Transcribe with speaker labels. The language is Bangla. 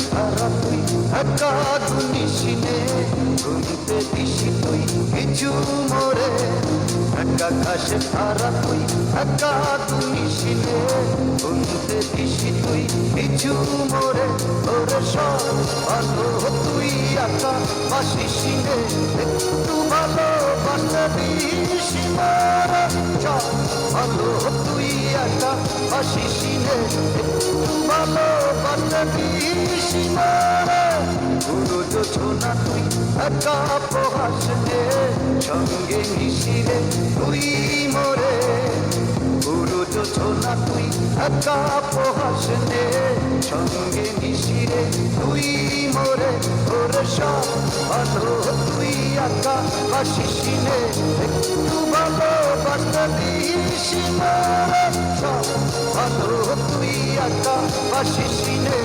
Speaker 1: সারা তুই একা দুনিসিনে ঘুমতে দিসি তুই কিছু মোরে একা ঘাসে সারা তুই একা দুনিসিনে ঘুমতে দিসি তুই কিছু মোরে ওরে সব ভালো তুই একা বাসিসিনে একটু ভালো বাসা দিসি মোরে সব ভালো তুই একা বাসিসিনে একটু ভালো বাসা দিসি মোরে পুরো যোছনা তুই একা প্রহাস দে সঙ্গে মিশিরে তুই মোরে পুরো যোছনা তুই একা প্রহাস দে সঙ্গে মিশিরে তুই মোরে ওরে সব ভালো তুই একা বাসিসিনে একটু ভালো বাসা দিস মোরে সব ভালো তুই একা বাসিসিনে